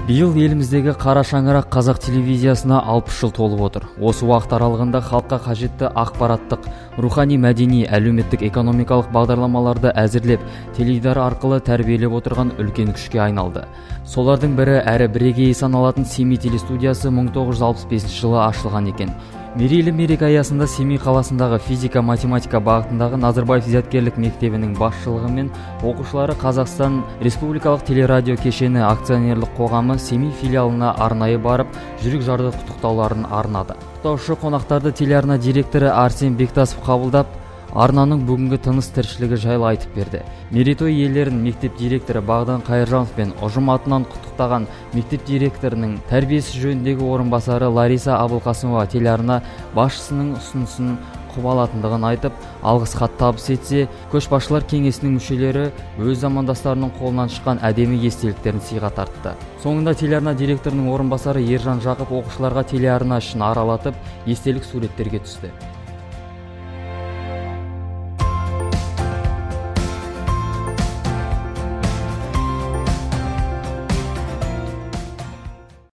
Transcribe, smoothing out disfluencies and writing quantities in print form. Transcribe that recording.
Биыл еліміздегі Қара шаңырақ қазақ телевизиясына 60 жыл толып отыр. Осы уақыт аралығында халыққа қажетті ақпараттық, рухани, мәдени, әлеуметтік, экономикалық бағдарламаларды әзірлеп, теледидар арқылы тәрбиелеп отырған үлкен күшке айналды. Солардың бірі әрі бірегейі саналатын Семей телестудиясы 1965 жылы ашылған екен. Мерейлі мереке аясында Семей қаласындағы физика-математика бағытындағы Назарбаев зияткерлік мектебінің басшылығы оқушылары Қазақстан Республикалық телерадио кешені акционерлік қоғамы Семей филиалына арнайы барып, жүрек жарды құттықтауларын арнады. Құттықтаушы қонақтарды телеарна директоры Арсен Бектасов қабылдап, арнаның бүгінгі тыныс тіршілігі жайлы айтып берді. Мерейтой иелерін мектеп директоры Бағдан Қайыржанов пен ұжым атынан құттықтаған мектеп директорының тәрбиесі жөніндегі орынбасары Лариса Абылқасымова телеарна басшысының ұсынысын құп алатындығын айтып, алғыс хат табыс етсе, көшбасшылар кеңесінің мүшелері өз замандастарының қолынан шыққан әдемі естеліктерін сыйға тартты. Соңында телеарна директорының орынбасары Ержан Жақып оқушыларға телеарна ішін аралатып, естелік суреттерге түсті.